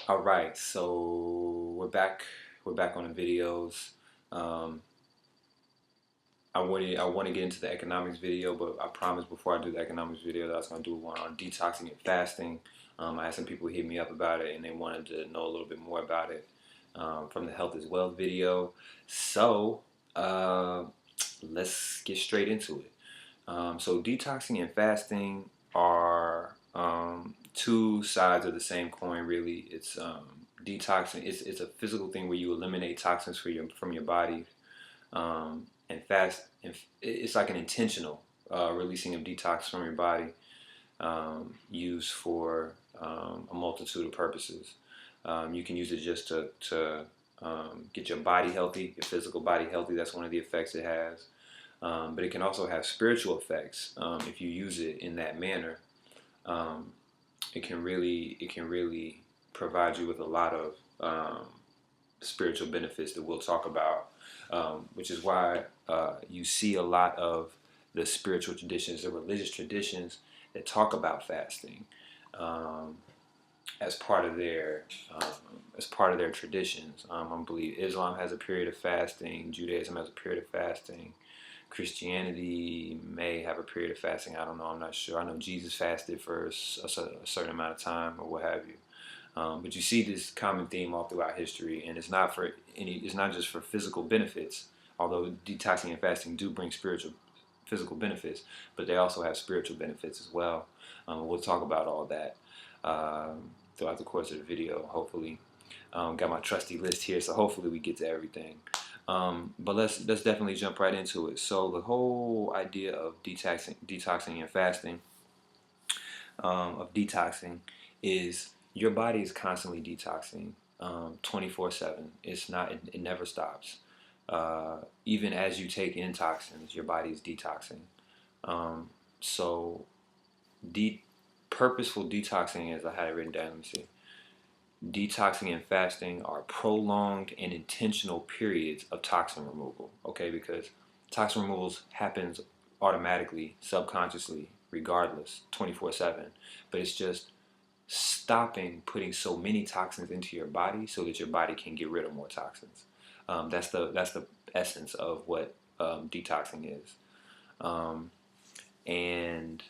All right, so we're back. We're back on the videos. Um, I want to get into the economics video, but I promised before I do the economics video that I was going to do one on detoxing and fasting. I had some people hit me up about it, and they wanted to know a little bit more about it from the health is wealth video. So uh, let's get straight into it. So detoxing and fasting are two sides of the same coin. Really, it's detoxing. It's a physical thing where you eliminate toxins from your body, and fast. And it's like an intentional releasing of detox from your body, used for a multitude of purposes. You can use it just to get your body healthy, your physical body healthy. That's one of the effects it has. But it can also have spiritual effects if you use it in that manner. Um, it can really provide you with a lot of spiritual benefits that we'll talk about, which is why you see a lot of the spiritual traditions, the religious traditions that talk about fasting um, as part of their um, traditions. I believe Islam has a period of fasting, Judaism has a period of fasting, Christianity may have a period of fasting. I don't know. I'm not sure. I know Jesus fasted for a certain amount of time, or what have you. But you see this common theme all throughout history, and it's not for any. It's not just for physical benefits. Although detoxing and fasting do bring physical benefits, but they also have spiritual benefits as well. We'll talk about all that throughout the course of the video. Hopefully, got my trusty list here, so hopefully we get to everything. But let's definitely jump right into it. So the whole idea of detoxing and fasting, of detoxing, is your body is constantly detoxing, 24/7. It's not. It never stops. Even as you take in toxins, your body is detoxing. So de- purposeful detoxing, as I had it written down. Let me see. Detoxing and fasting are prolonged and intentional periods of toxin removal. Okay, because toxin removals happens automatically, subconsciously, regardless, 24/7. But it's just stopping putting so many toxins into your body so that your body can get rid of more toxins. That's the essence of what detoxing is. Um, and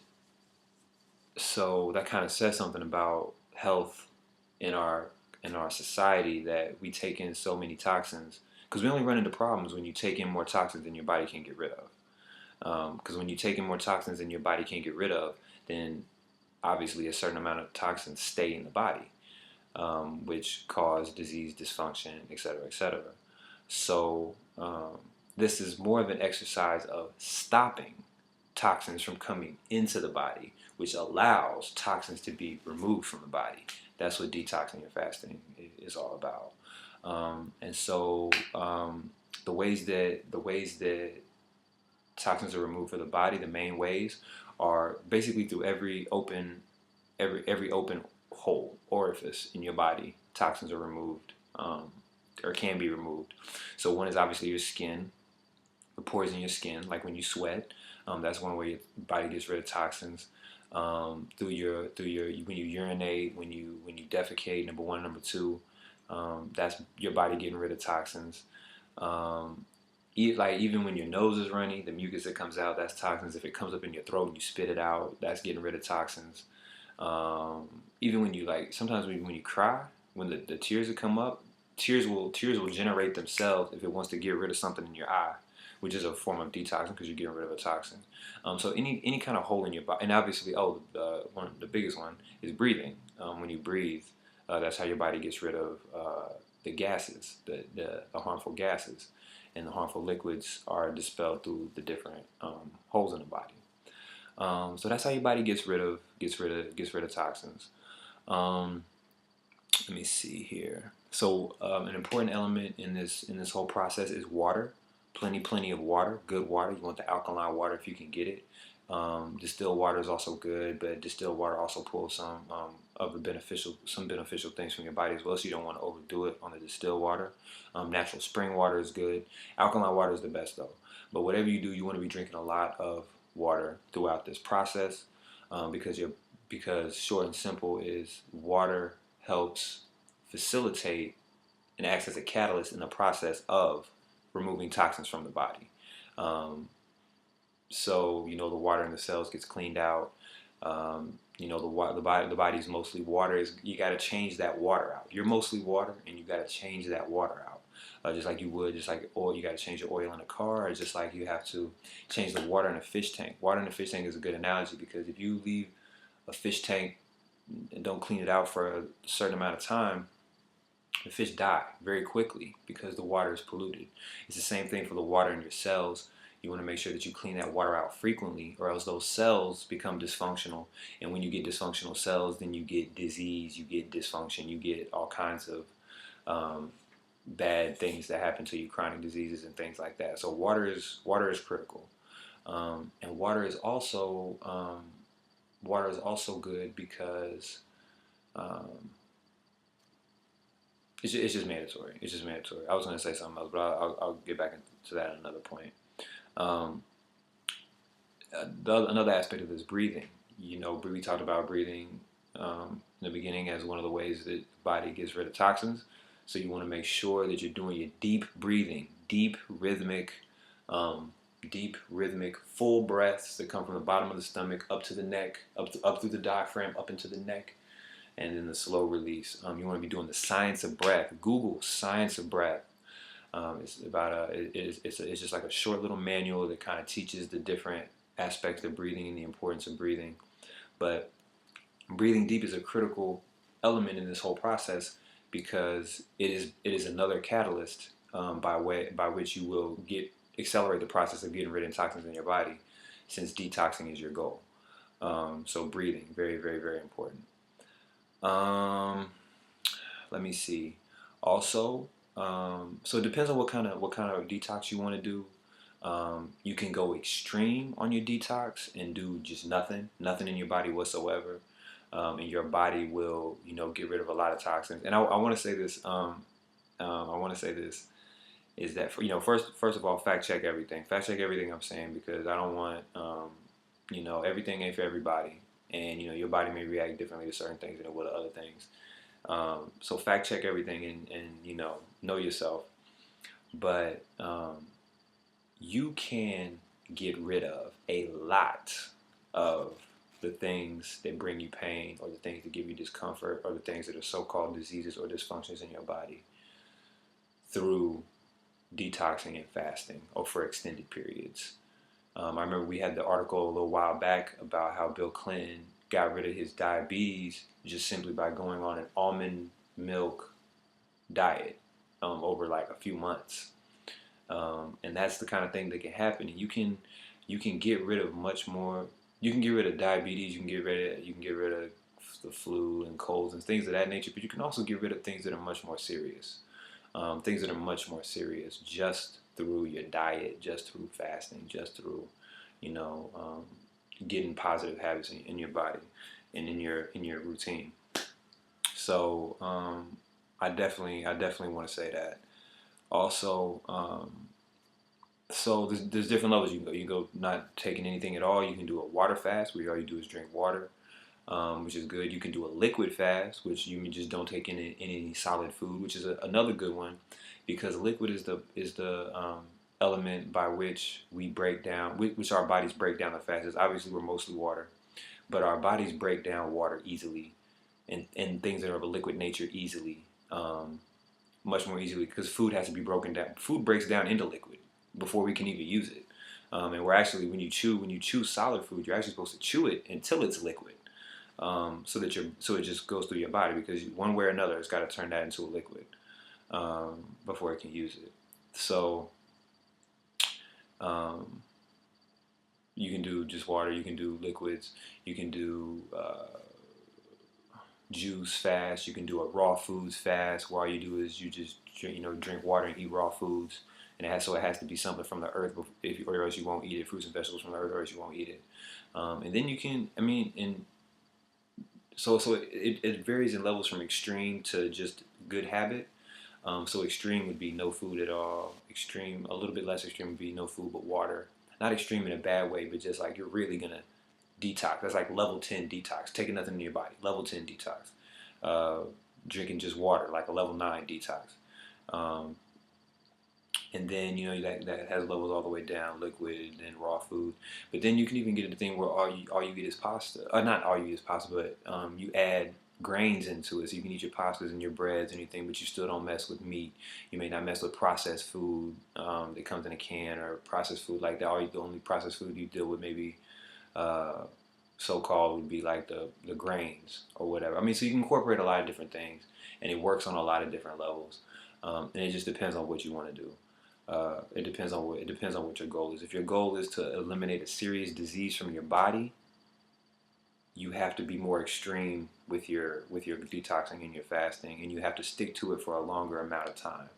so that kind of says something about health in our society, that we take in so many toxins, because we only run into problems when you take in more toxins than your body can get rid of. Because when you take in more toxins than your body can get rid of, then obviously a certain amount of toxins stay in the body, which cause disease, dysfunction, etc., etc. So this is more of an exercise of stopping toxins from coming into the body, which allows toxins to be removed from the body. That's what detoxing and fasting is all about. And so the ways that toxins are removed from the body, the main ways, are basically through every open hole, orifice in your body. Toxins are removed, or can be removed. So one is obviously your skin, the pores in your skin, like when you sweat. That's one way your body gets rid of toxins. Through your when you urinate, when you defecate. Number one, number two, that's your body getting rid of toxins. Um, like even when your nose is runny, the mucus that comes out, that's toxins. If it comes up in your throat and you spit it out, that's getting rid of toxins. Even when you, like, sometimes when you cry, when the tears that come up, tears will generate themselves if it wants to get rid of something in your eye, which is a form of detoxing because you're getting rid of a toxin. So any kind of hole in your body, and obviously, the biggest one is breathing. When you breathe, that's how your body gets rid of the gases, the harmful gases, and the harmful liquids are dispelled through the different holes in the body. So that's how your body gets rid of toxins. Um, Let me see here. So an important element in this whole process is water. Plenty of water, good water. You want the alkaline water if you can get it. Distilled water is also good, but distilled water also pulls some beneficial things from your body as well. So you don't want to overdo it on the distilled water. Natural spring water is good. Alkaline water is the best though. But whatever you do, you want to be drinking a lot of water throughout this process, because short and simple is water helps facilitate and acts as a catalyst in the process of removing toxins from the body. Um, so the water in the cells gets cleaned out. The body's mostly water. You got to change that water out. You're mostly water, and you got to change that water out. Just like oil, you got to change the oil in a car, or just like you have to change the water in a fish tank. Water in a fish tank is a good analogy, because if you leave a fish tank and don't clean it out for a certain amount of time, the fish die very quickly because the water is polluted. It's the same thing for the water in your cells. You want to make sure that you clean that water out frequently, or else those cells become dysfunctional. And when you get dysfunctional cells, then you get disease, you get dysfunction, you get all kinds of bad things that happen to you, chronic diseases and things like that. So water is critical, and water is also good because it's just mandatory. It's just mandatory. I was going to say something else, but I'll get back into that at another point. Another aspect of this breathing. We talked about breathing in the beginning as one of the ways that the body gets rid of toxins. So you want to make sure that you're doing your deep breathing, deep rhythmic, full breaths that come from the bottom of the stomach up to the neck, up through the diaphragm, up into the neck, and then the slow release. You want to be doing the science of breath. Google science of breath. It's just like a short little manual that kind of teaches the different aspects of breathing and the importance of breathing. But breathing deep is a critical element in this whole process, because it is another catalyst by which you will accelerate the process of getting rid of toxins in your body, since detoxing is your goal. So breathing, very, very, very important. Let me see. Also, so it depends on what kind of detox you want to do. You can go extreme on your detox and do just nothing in your body whatsoever, and your body will, get rid of a lot of toxins. And I want to say this. Is that first of all, fact check everything. Fact check everything I'm saying, because I don't want everything ain't for everybody, and your body may react differently to certain things than it will to other things. So fact check everything, and know yourself. But you can get rid of a lot of the things that bring you pain, or the things that give you discomfort, or the things that are so-called diseases or dysfunctions in your body, through detoxing and fasting, or for extended periods. I remember we had the article a little while back about how Bill Clinton got rid of his diabetes just simply by going on an almond milk diet over like a few months. And that's the kind of thing that can happen. And you can get rid of much more. You can get rid of diabetes. You can get rid of the flu and colds and things of that nature. But you can also get rid of things that are much more serious. Just through your diet, just through fasting, just through, getting positive habits in your body and in your routine. So I definitely want to say that. Also, so there's different levels you can go. You can go not taking anything at all. You can do a water fast, where all you do is drink water, which is good. You can do a liquid fast, which you just don't take in any solid food, which is another good one, because liquid is the element by which we break down, which our bodies break down the fastest. Obviously, we're mostly water, but our bodies break down water easily, and things that are of a liquid nature easily, much more easily, because food has to be broken down. Food breaks down into liquid before we can even use it. And we're actually, when you chew solid food, you're actually supposed to chew it until it's liquid, so it just goes through your body, because one way or another, it's got to turn that into a liquid before it can use it. So you can do just water, you can do liquids, you can do juice fast, you can do a raw foods fast, where all you do is you just drink water and eat raw foods. And it has to be something from the earth, or else you won't eat it. Fruits and vegetables from the earth, or else you won't eat it. And then you can, so it varies in levels from extreme to just good habit. So extreme would be no food at all. Extreme, a little bit less extreme, would be no food but water. Not extreme in a bad way, but just like you're really gonna detox. That's like level 10 detox, taking nothing in your body. Level 10 detox. drinking just water, like a level 9 detox. Um, and then that has levels all the way down, liquid and raw food. But then you can even get to the thing where all you eat is pasta. Not all you eat is pasta, but you add grains into it, so you can eat your pastas and your breads, anything, but you still don't mess with meat. You may not mess with processed food that comes in a can, or processed food like that. The only processed food you deal with maybe so-called would be like the grains or whatever. I mean, so you can incorporate a lot of different things, and it works on a lot of different levels. And it just depends on what you want to do. It depends on what your goal is. If your goal is to eliminate a serious disease from your body, you have to be more extreme with your detoxing and your fasting, and you have to stick to it for a longer amount of time.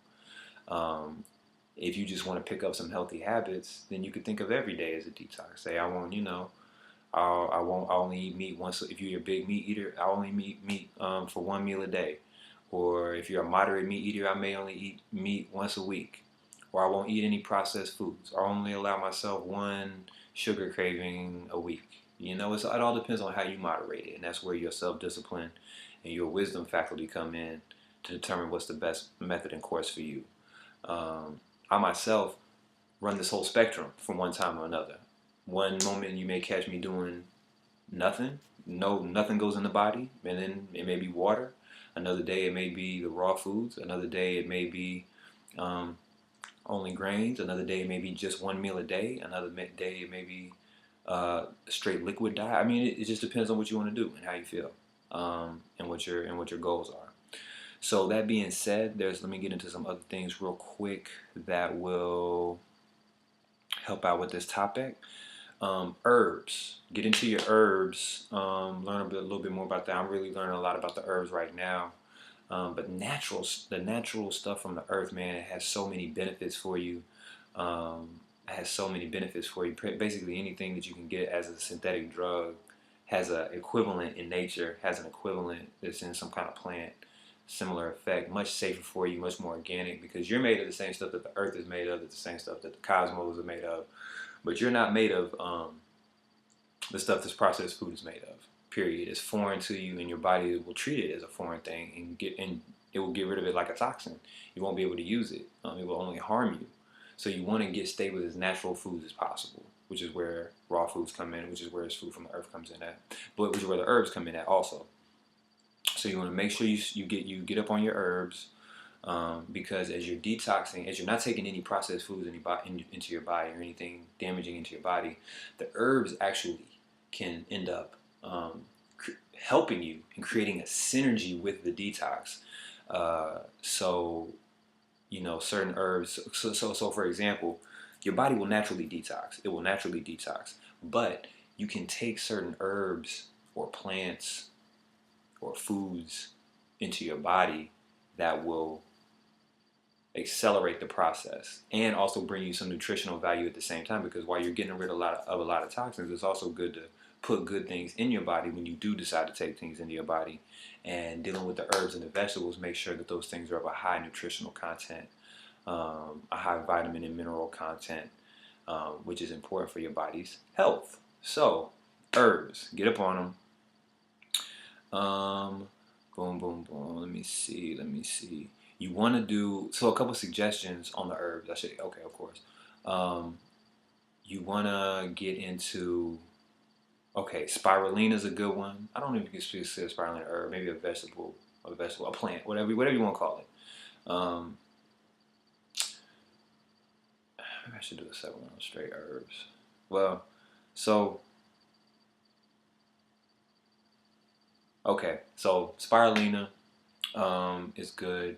If you just want to pick up some healthy habits, then you could think of every day as a detox. Say, I won't, I only eat meat once. If you're a big meat eater, I only eat meat for one meal a day. Or if you're a moderate meat eater, I may only eat meat once a week. Or I won't eat any processed foods. Or only allow myself one sugar craving a week. It all depends on how you moderate it, and that's where your self-discipline and your wisdom faculty come in to determine what's the best method and course for you. I myself run this whole spectrum from one time or another. One moment you may catch me doing nothing. Nothing goes in the body, and then it may be water. Another day it may be the raw foods. Another day it may be only grains. Another day it may be just one meal a day. Another day it may be straight liquid diet. I mean, it just depends on what you want to do and how you feel, and what your goals are. So that being said, let me get into some other things real quick that will help out with this topic. Herbs. Get into your herbs. Learn a little bit more about that. I'm really learning a lot about the herbs right now. But the natural stuff from the earth, man, it has so many benefits for you. Basically, anything that you can get as a synthetic drug has an equivalent in nature, has an equivalent that's in some kind of plant. Similar effect, much safer for you, much more organic, because you're made of the same stuff that the earth is made of, the same stuff that the cosmos are made of. But you're not made of the stuff this processed food is made of. Period. It's foreign to you, and your body will treat it as a foreign thing, and it will get rid of it like a toxin. You won't be able to use it. It will only harm you. So you want to stay with as natural foods as possible, which is where raw foods come in, which is where food from the earth comes in at, but which is where the herbs come in at also. So you want to make sure you get up on your herbs, because as you're detoxing, as you're not taking any processed foods into your body or anything damaging into your body, the herbs actually can end up helping you and creating a synergy with the detox. Certain herbs. So for example, your body will naturally detox. It will naturally detox, but you can take certain herbs or plants or foods into your body that will accelerate the process and also bring you some nutritional value at the same time, because while you're getting rid of a lot of toxins, it's also good to put good things in your body when you do decide to take things into your body. And dealing with the herbs and the vegetables, make sure that those things are of a high nutritional content, a high vitamin and mineral content, which is important for your body's health. So herbs, get up on them. Boom, boom, boom. Let me see. You want to do, so a couple suggestions on the herbs. Okay, of course. You want to get into, spirulina is a good one. I don't know if you can say spirulina herb, maybe a vegetable, a plant, whatever you want to call it. Maybe I should do a second one on straight herbs. Well, so spirulina is good.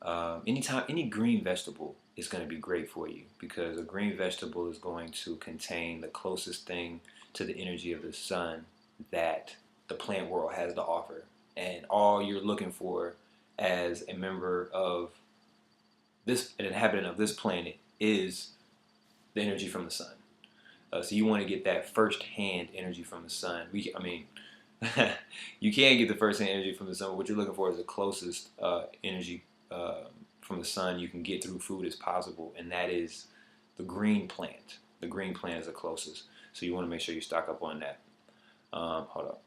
Any green vegetable is going to be great for you, because a green vegetable is going to contain the closest thing to the energy of the sun that the plant world has to offer. And all you're looking for as a member of an inhabitant of this planet is the energy from the sun. So you want to get that first-hand energy from the sun. You can't get the first-hand energy from the sun. What you're looking for is the closest energy from the sun you can get through food as possible, and that is the green plant. The green plant is the closest. So you want to make sure you stock up on that. Hold up.